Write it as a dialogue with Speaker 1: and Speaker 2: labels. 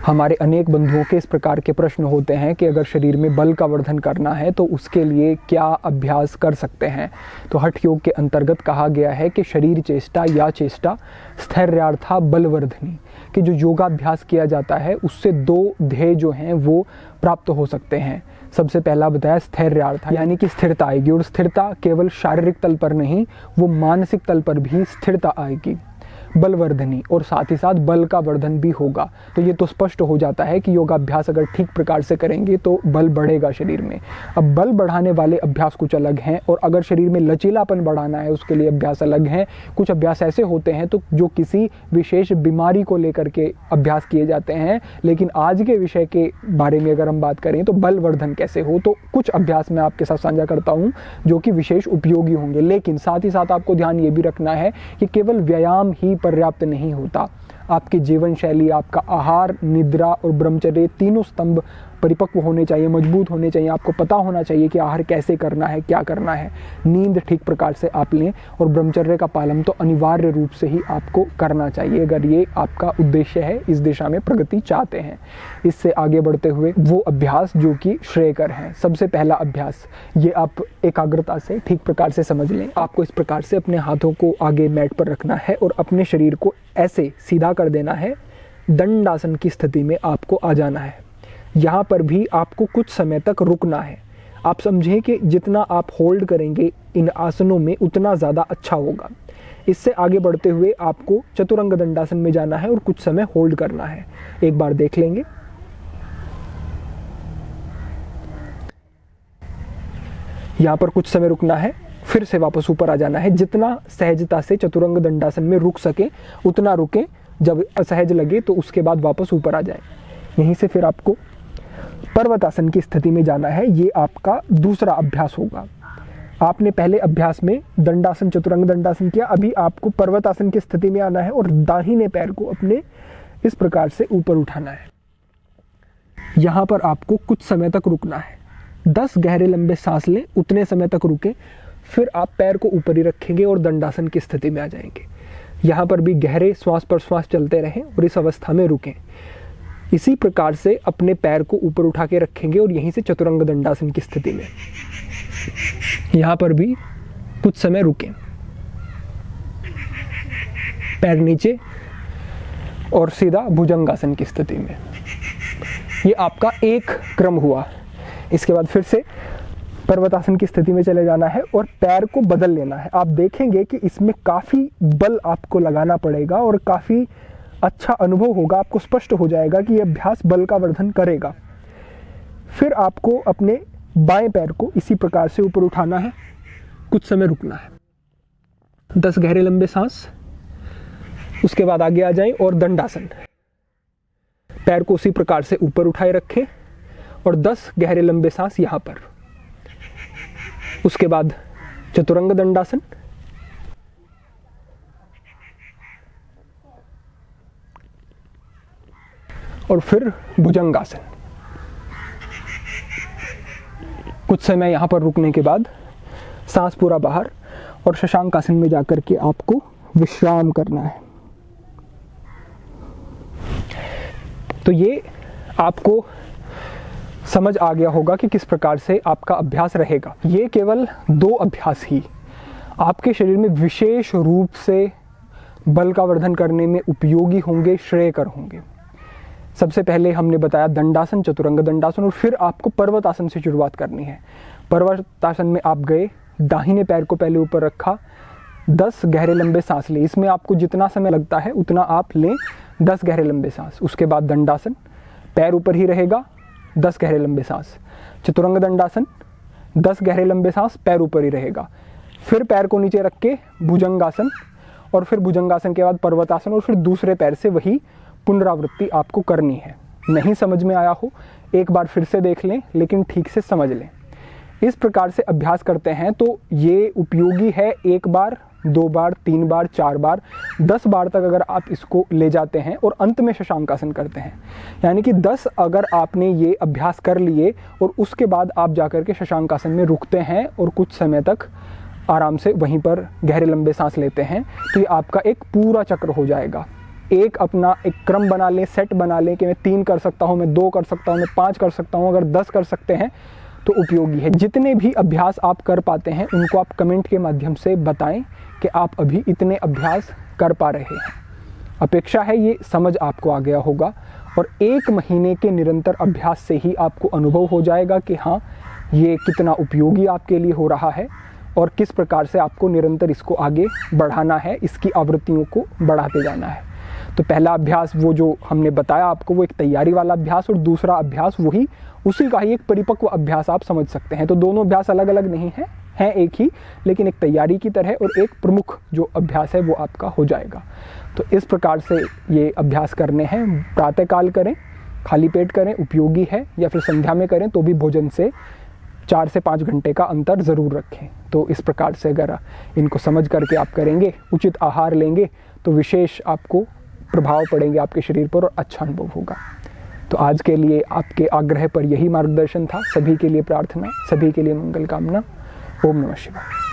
Speaker 1: हमारे अनेक बंधुओं के इस प्रकार के प्रश्न होते हैं कि अगर शरीर में बल का वर्धन करना है तो उसके लिए क्या अभ्यास कर सकते हैं। तो हठ योग के अंतर्गत कहा गया है कि शरीर चेष्टा या चेष्टा स्थैर्यार्था बलवर्धनी, कि जो योगाभ्यास किया जाता है उससे दो ध्येय जो हैं वो प्राप्त हो सकते हैं। सबसे पहला बताया स्थैर्यार्था, यानी कि स्थिरता आएगी, और स्थिरता केवल शारीरिक तल पर नहीं, वो मानसिक तल पर भी स्थिरता आएगी। बलवर्धनी, और साथ ही साथ बल का वर्धन भी होगा। तो ये तो स्पष्ट हो जाता है कि योगाभ्यास अगर ठीक प्रकार से करेंगे तो बल बढ़ेगा शरीर में। अब बल बढ़ाने वाले अभ्यास कुछ अलग हैं, और अगर शरीर में लचीलापन बढ़ाना है उसके लिए अभ्यास अलग हैं। कुछ अभ्यास ऐसे होते हैं तो जो किसी विशेष बीमारी को लेकर के अभ्यास किए जाते हैं, लेकिन आज के विषय के बारे में अगर हम बात करें तो बल वर्धन कैसे हो, तो कुछ अभ्यास मैं आपके साथ साझा करता हूँ जो कि विशेष उपयोगी होंगे। लेकिन साथ ही साथ आपको ध्यान ये भी रखना है कि केवल व्यायाम ही पर्याप्त नहीं होता। आपकी जीवन शैली, आपका आहार, निद्रा और ब्रह्मचर्य, तीनों स्तंभ परिपक्व होने चाहिए, मजबूत होने चाहिए। आपको पता होना चाहिए कि आहार कैसे करना है, क्या करना है। नींद ठीक प्रकार से आप लें, और ब्रह्मचर्य का पालन तो अनिवार्य रूप से ही आपको करना चाहिए अगर ये आपका उद्देश्य है, इस दिशा में प्रगति चाहते हैं। इससे आगे बढ़ते हुए वो अभ्यास जो कि श्रेयकर हैं। सबसे पहला अभ्यास, ये आप एकाग्रता से ठीक प्रकार से समझ लें। आपको इस प्रकार से अपने हाथों को आगे मैट पर रखना है और अपने शरीर को ऐसे सीधा कर देना है। दंडासन की स्थिति में आपको आ जाना है। यहाँ पर भी आपको कुछ समय तक रुकना है। आप समझें कि जितना आप होल्ड करेंगे इन आसनों में उतना ज़्यादा अच्छा होगा। इससे आगे बढ़ते हुए आपको चतुरंग दंडासन में जाना है और कुछ समय होल्ड करना है। एक बार देख लेंगे। यहाँ पर कुछ समय रुकना है, फिर से वापस ऊपर आ जाना है। जितना सहजता से चतुरंग दंडासन में रुक सके उतना रुकें। जब असहज लगे तो उसके बाद वापस ऊपर आ जाए। यहीं से फिर आपको पर्वतासन की स्थिति में जाना है। ये आपका दूसरा अभ्यास होगा। आपने पहले अभ्यास में दंडासन, चतुरंग दंडासन किया, अभी आपको पर्वतासन की स्थिति में आना है और दाहिने पैर को अपने इस प्रकार से ऊपर उठाना है। यहाँ पर आपको कुछ समय तक रुकना है। 10 गहरे लंबे सांस लें, उतने समय तक रुकें, फिर आप पैर को ऊपर ही रखेंगे और दंडासन की स्थिति में आ जाएंगे। यहाँ पर भी गहरे श्वास पर श्वास चलते रहें और इस अवस्था में रुकें। इसी प्रकार से अपने पैर को ऊपर उठा के रखेंगे और यहीं से चतुरंग दंडासन की स्थिति में यहाँ पर भी कुछ समय रुकें। पैर नीचे और सीधा भुजंगासन की स्थिति में। ये आपका एक क्रम हुआ। इसके बाद फिर से पर्वतासन की स्थिति में चले जाना है और पैर को बदल लेना है। आप देखेंगे कि इसमें काफ़ी बल आपको लगाना पड़ेगा और काफ़ी अच्छा अनुभव होगा। आपको स्पष्ट हो जाएगा कि यह अभ्यास बल का वर्धन करेगा। फिर आपको अपने बाएं पैर को इसी प्रकार से ऊपर उठाना है, कुछ समय रुकना है। 10 गहरे लंबे सांस, उसके बाद आगे आ जाएं और दंडासन। पैर को उसी प्रकार से ऊपर उठाए रखें और 10 गहरे लंबे सांस यहाँ पर। उसके बाद चतुरंग दंडासन, और फिर भुजंगासन। कुछ समय यहाँ पर रुकने के बाद सांस पूरा बाहर और शशांकासन में जाकर के आपको विश्राम करना है। तो ये आपको समझ आ गया होगा कि किस प्रकार से आपका अभ्यास रहेगा। ये केवल 2 अभ्यास ही आपके शरीर में विशेष रूप से बल का वर्धन करने में उपयोगी होंगे, श्रेयकर होंगे। सबसे पहले हमने बताया दंडासन, चतुरंग दंडासन, और फिर आपको पर्वतासन से शुरुआत करनी है। पर्वतासन में आप गए, दाहिने पैर को पहले ऊपर रखा, 10 गहरे लंबे सांस लें। इसमें आपको जितना समय लगता है उतना आप लें, 10 गहरे लंबे सांस। उसके बाद दंडासन, पैर ऊपर ही रहेगा, 10 गहरे लंबे सांस। चतुरंग दंडासन, 10 गहरे लंबे सांस, पैर ऊपर ही रहेगा। फिर पैर को नीचे रख के भुजंगासन, और फिर भुजंगासन के बाद पर्वतासन, और फिर दूसरे पैर से वही पुनरावृत्ति आपको करनी है। नहीं समझ में आया हो, एक बार फिर से देख लें, लेकिन ठीक से समझ लें। इस प्रकार से अभ्यास करते हैं तो ये उपयोगी है। 1 बार, 2 बार, 3 बार, 4 बार, 10 बार तक अगर आप इसको ले जाते हैं और अंत में शशांकासन करते हैं, यानी कि 10 अगर आपने ये अभ्यास कर लिए और उसके बाद आप जाकर के शशांकासन में रुकते हैं और कुछ समय तक आराम से वहीं पर गहरे लंबे सांस लेते हैं, तो ये आपका एक पूरा चक्र हो जाएगा। एक अपना एक क्रम बना लें, सेट बना लें कि मैं 3 कर सकता हूँ, मैं 2 कर सकता हूँ, मैं 5 कर सकता हूँ। अगर 10 कर सकते हैं तो उपयोगी है। जितने भी अभ्यास आप कर पाते हैं उनको आप कमेंट के माध्यम से बताएं कि आप अभी इतने अभ्यास कर पा रहे हैं। अपेक्षा है ये समझ आपको आ गया होगा और 1 महीने के निरंतर अभ्यास से ही आपको अनुभव हो जाएगा कि हाँ, ये कितना उपयोगी आपके लिए हो रहा है और किस प्रकार से आपको निरंतर इसको आगे बढ़ाना है, इसकी आवृत्तियों को बढ़ाते जाना है। तो पहला अभ्यास वो जो हमने बताया आपको, वो एक तैयारी वाला अभ्यास, और दूसरा अभ्यास वही उसी का ही एक परिपक्व अभ्यास आप समझ सकते हैं। तो दोनों अभ्यास अलग अलग नहीं हैं एक ही, लेकिन एक तैयारी की तरह और एक प्रमुख जो अभ्यास है वो आपका हो जाएगा। तो इस प्रकार से ये अभ्यास करने हैं। प्रातःकाल करें, खाली पेट करें, उपयोगी है, या फिर संध्या में करें तो भी भोजन से 4 से 5 घंटे का अंतर ज़रूर रखें। तो इस प्रकार से अगर इनको समझ करके आप करेंगे, उचित आहार लेंगे, तो विशेष आपको प्रभाव पड़ेंगे आपके शरीर पर और अच्छा अनुभव होगा। तो आज के लिए आपके आग्रह पर यही मार्गदर्शन था। सभी के लिए प्रार्थना, सभी के लिए मंगल कामना। ओम नमः शिवाय।